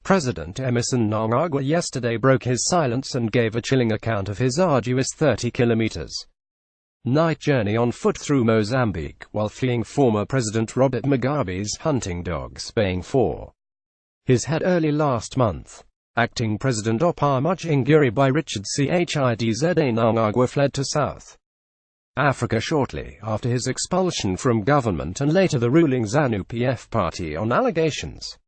President Emerson Mnangagwa yesterday broke his silence and gave a chilling account of his arduous 30 kilometers night journey on foot through Mozambique, while fleeing former President Robert Mugabe's hunting dogs, baying for his head early last month. Acting President Mnangagwa by Richard Chidza Mnangagwa fled to South Africa shortly after his expulsion from government and later the ruling ZANU-PF party on allegations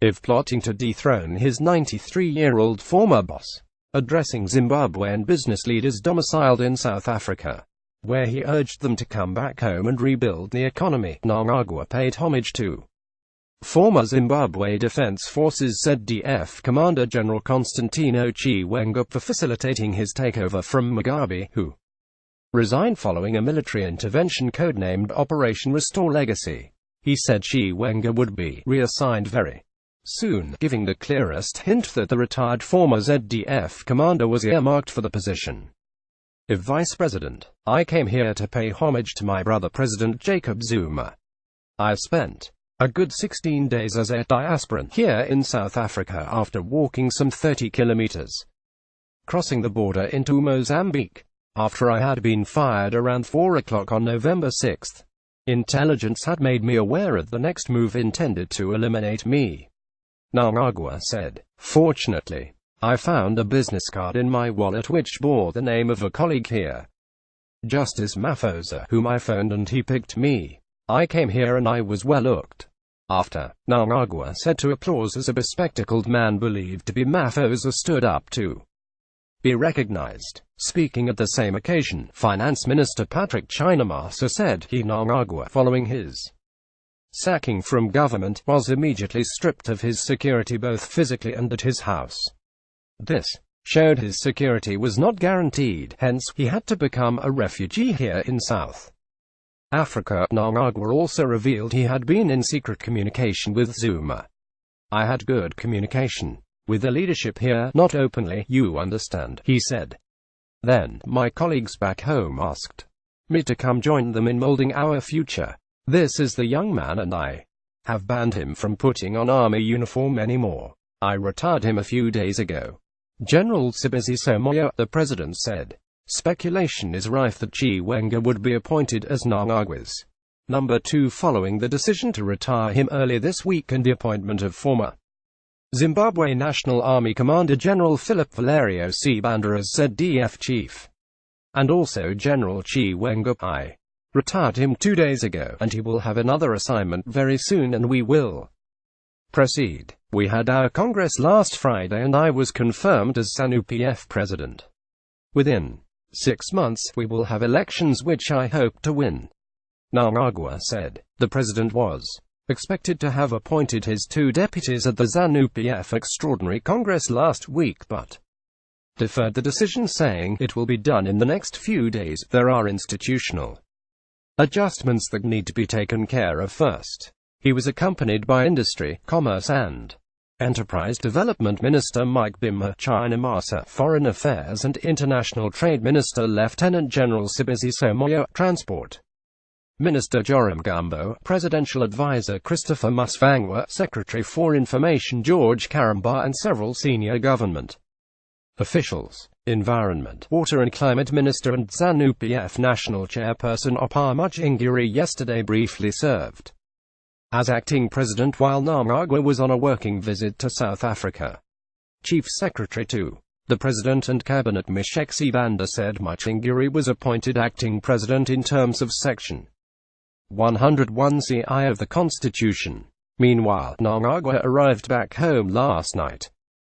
of plotting to dethrone his 93-year-old former boss. Addressing Zimbabwean business leaders domiciled in South Africa, where he urged them to come back home and rebuild the economy, Mnangagwa paid homage to former Zimbabwe Defense Forces ZDF Commander General Constantino Chiwenga for facilitating his takeover from Mugabe, who resigned following a military intervention codenamed Operation Restore Legacy. He said Chiwenga would be reassigned very soon, giving the clearest hint that the retired former ZDF commander was earmarked for the position of vice president. "I came here to pay homage to my brother President Jacob Zuma. I spent a good 16 days as a diasporan here in South Africa after walking some 30 kilometers, crossing the border into Mozambique, after I had been fired around 4 o'clock on November 6. Intelligence had made me aware of the next move intended to eliminate me," Mnangagwa said. "Fortunately, I found a business card in my wallet which bore the name of a colleague here, Justice Mafosa, whom I phoned and he picked me. I came here and I was well looked after," Mnangagwa said to applause as a bespectacled man believed to be Mafosa stood up to be recognized. Speaking at the same occasion, Finance Minister Patrick Chinamasa said Mnangagwa, following his sacking from government, was immediately stripped of his security both physically and at his house. This showed his security was not guaranteed, hence, he had to become a refugee here in South Africa. Mnangagwa also revealed he had been in secret communication with Zuma. "I had good communication with the leadership here, not openly, you understand," he said. "Then, my colleagues back home asked me to come join them in molding our future. This is the young man and I have banned him from putting on army uniform anymore. I retired him a few days ago." General Sibusiso Moyo, the president said. Speculation is rife that Chiwenga would be appointed as Mnangagwa's number 2 following the decision to retire him earlier this week and the appointment of former Zimbabwe National Army Commander General Philip Valerio Sibanda as ZDF chief. And also General Chiwenga. "I retired him 2 days ago, and he will have another assignment very soon and we will proceed. We had our Congress last Friday and I was confirmed as ZANU-PF president. Within 6 months, we will have elections which I hope to win," Mnangagwa said. The president was expected to have appointed his 2 deputies at the ZANU-PF Extraordinary Congress last week but deferred the decision, saying it will be done in the next few days. "There are institutional adjustments that need to be taken care of first." He was accompanied by Industry, Commerce and Enterprise Development Minister Mike Bimha Chinamasa, Foreign Affairs and International Trade Minister Lieutenant General Sibusiso Moyo, Transport Minister Joram Gumbo, Presidential Advisor Christopher Musvangwa, Secretary for Information George Karamba and several senior government officials. Environment, Water and Climate Minister and ZANU-PF National Chairperson Mnangagwa yesterday briefly served as acting president while Mnangagwa was on a working visit to South Africa. Chief Secretary to the President and Cabinet Meshek Sibanda said Mnangagwa was appointed acting president in terms of Section 101(ci) of the Constitution. Meanwhile, Mnangagwa arrived back home last night.